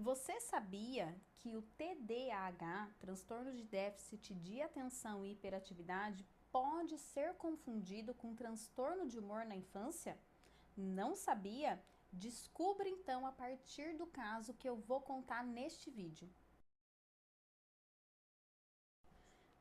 Você sabia que o TDAH, transtorno de déficit de atenção e hiperatividade, pode ser confundido com transtorno de humor na infância? Não sabia? Descubra então a partir do caso que eu vou contar neste vídeo.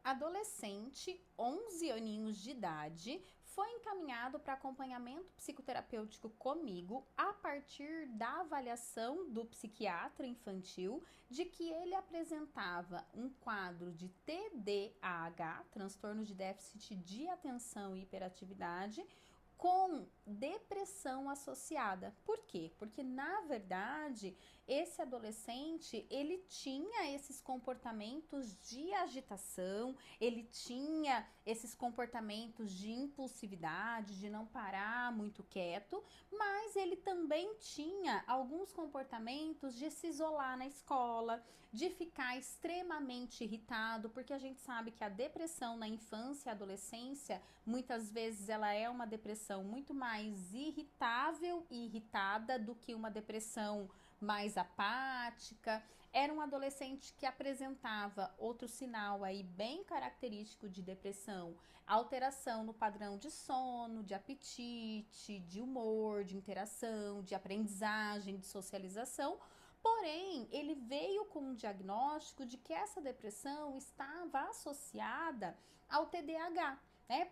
Adolescente, 11 aninhos de idade, foi encaminhado para acompanhamento psicoterapêutico comigo a partir da avaliação do psiquiatra infantil de que ele apresentava um quadro de TDAH, transtorno de déficit de atenção e hiperatividade, com depressão associada. Por quê? Porque na verdade esse adolescente ele tinha esses comportamentos de agitação, ele tinha esses comportamentos de impulsividade, de não parar muito quieto, mas ele também tinha alguns comportamentos de se isolar na escola, de ficar extremamente irritado, porque a gente sabe que a depressão na infância e adolescência, muitas vezes ela é uma depressão muito mais irritável e irritada do que uma depressão mais apática. Era um adolescente que apresentava outro sinal aí bem característico de depressão: alteração no padrão de sono, de apetite, de humor, de interação, de aprendizagem, de socialização. Porém, ele veio com um diagnóstico de que essa depressão estava associada ao TDAH.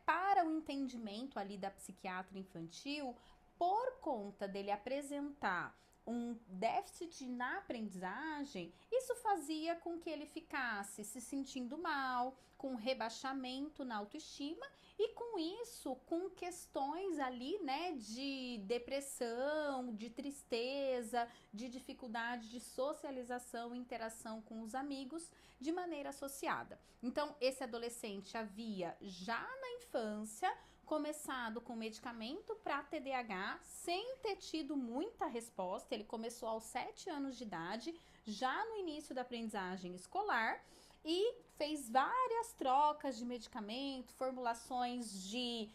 Para o entendimento ali da psiquiatra infantil, por conta dele apresentar um déficit na aprendizagem, isso fazia com que ele ficasse se sentindo mal, com rebaixamento na autoestima e com isso, com questões ali, né, de depressão, de tristeza, de dificuldade de socialização e interação com os amigos de maneira associada. Então, esse adolescente havia já na infância começado com medicamento para TDAH, sem ter tido muita resposta. Ele começou aos 7 anos de idade, já no início da aprendizagem escolar, e fez várias trocas de medicamento, formulações de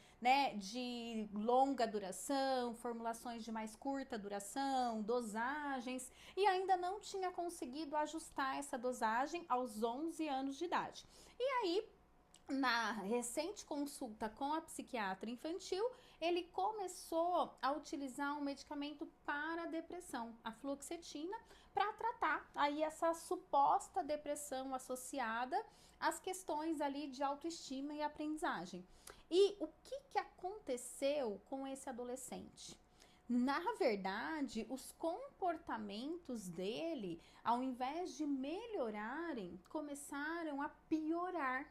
longa duração, formulações de mais curta duração, dosagens, e ainda não tinha conseguido ajustar essa dosagem aos 11 anos de idade. E aí, na recente consulta com a psiquiatra infantil, ele começou a utilizar um medicamento para a depressão, a fluoxetina, para tratar aí essa suposta depressão associada às questões ali de autoestima e aprendizagem. E o que aconteceu com esse adolescente? Na verdade, os comportamentos dele, ao invés de melhorarem, começaram a piorar.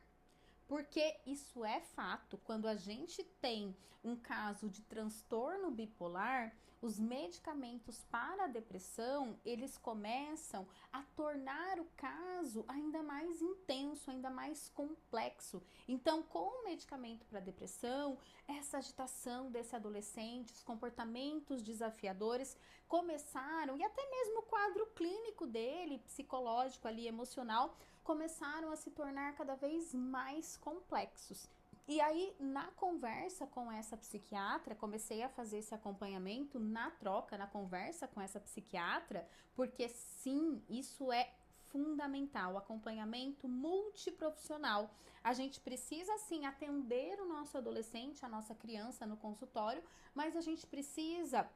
Porque isso é fato, quando a gente tem um caso de transtorno bipolar, os medicamentos para a depressão, eles começam a tornar o caso ainda mais intenso, ainda mais complexo. Então, com o medicamento para depressão, essa agitação desse adolescente, os comportamentos desafiadores começaram, e até mesmo o quadro clínico dele, psicológico ali, emocional, começaram a se tornar cada vez mais complexos. E aí, na conversa com essa psiquiatra, comecei a fazer esse acompanhamento na troca, na conversa com essa psiquiatra, porque sim, isso é fundamental, acompanhamento multiprofissional. A gente precisa sim atender o nosso adolescente, a nossa criança no consultório, mas a gente precisa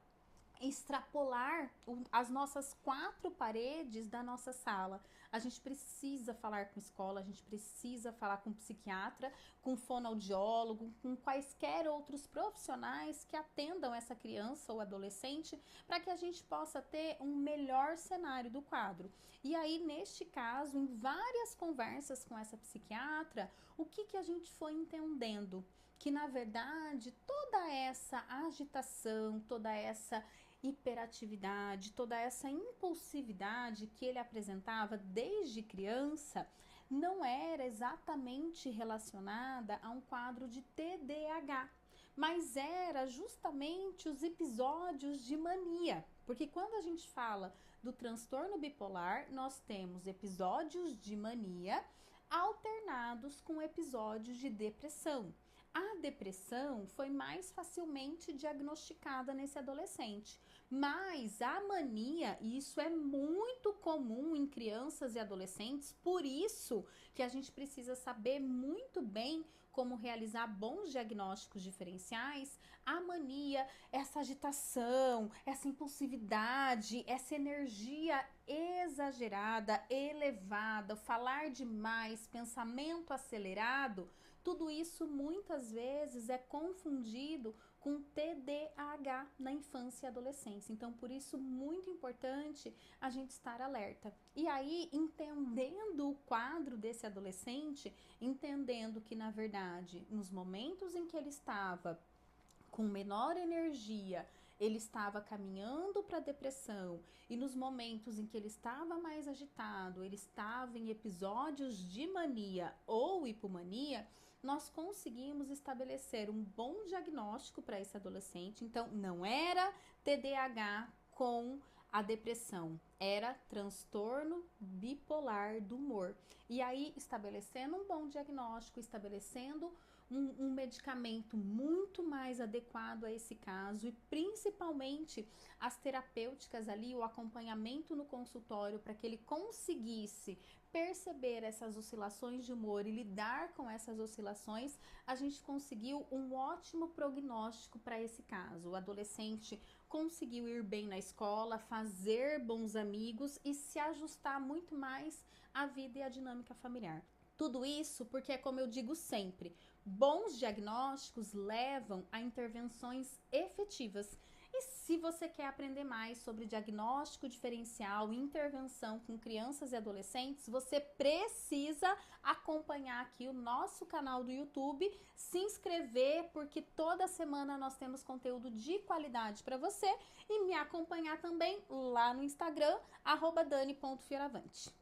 extrapolar as nossas 4 paredes da nossa sala. A gente precisa falar com escola, a gente precisa falar com psiquiatra, com fonoaudiólogo, com quaisquer outros profissionais que atendam essa criança ou adolescente, para que a gente possa ter um melhor cenário do quadro. E aí, neste caso, em várias conversas com essa psiquiatra, o que a gente foi entendendo? Que na verdade toda essa agitação, toda essa hiperatividade, toda essa impulsividade que ele apresentava desde criança não era exatamente relacionada a um quadro de TDAH, mas era justamente os episódios de mania. Porque quando a gente fala do transtorno bipolar, nós temos episódios de mania alternados com episódios de depressão. A depressão foi mais facilmente diagnosticada nesse adolescente, Mas a mania, e isso é muito comum em crianças e adolescentes, por isso que a gente precisa saber muito bem como realizar bons diagnósticos diferenciais. A mania, essa agitação, essa impulsividade, essa energia exagerada, elevada, falar demais, pensamento acelerado, tudo isso muitas vezes é confundido com TDAH na infância e adolescência. Então, por isso, muito importante a gente estar alerta. E aí, entendendo o quadro desse adolescente, entendendo que, na verdade, nos momentos em que ele estava com menor energia, ele estava caminhando para a depressão, e nos momentos em que ele estava mais agitado, ele estava em episódios de mania ou hipomania, nós conseguimos estabelecer um bom diagnóstico para esse adolescente. Então, não era TDAH com a depressão, era transtorno bipolar do humor. E aí, estabelecendo um bom diagnóstico, estabelecendo um medicamento muito mais adequado a esse caso, e principalmente as terapêuticas ali, o acompanhamento no consultório para que ele conseguisse perceber essas oscilações de humor e lidar com essas oscilações, a gente conseguiu um ótimo prognóstico para esse caso. O adolescente conseguiu ir bem na escola, fazer bons amigos e se ajustar muito mais à vida e à dinâmica familiar. Tudo isso porque, é como eu digo sempre, bons diagnósticos levam a intervenções efetivas. E se você quer aprender mais sobre diagnóstico diferencial e intervenção com crianças e adolescentes, você precisa acompanhar aqui o nosso canal do YouTube, se inscrever, porque toda semana nós temos conteúdo de qualidade para você, e me acompanhar também lá no Instagram, @dani.fioravante.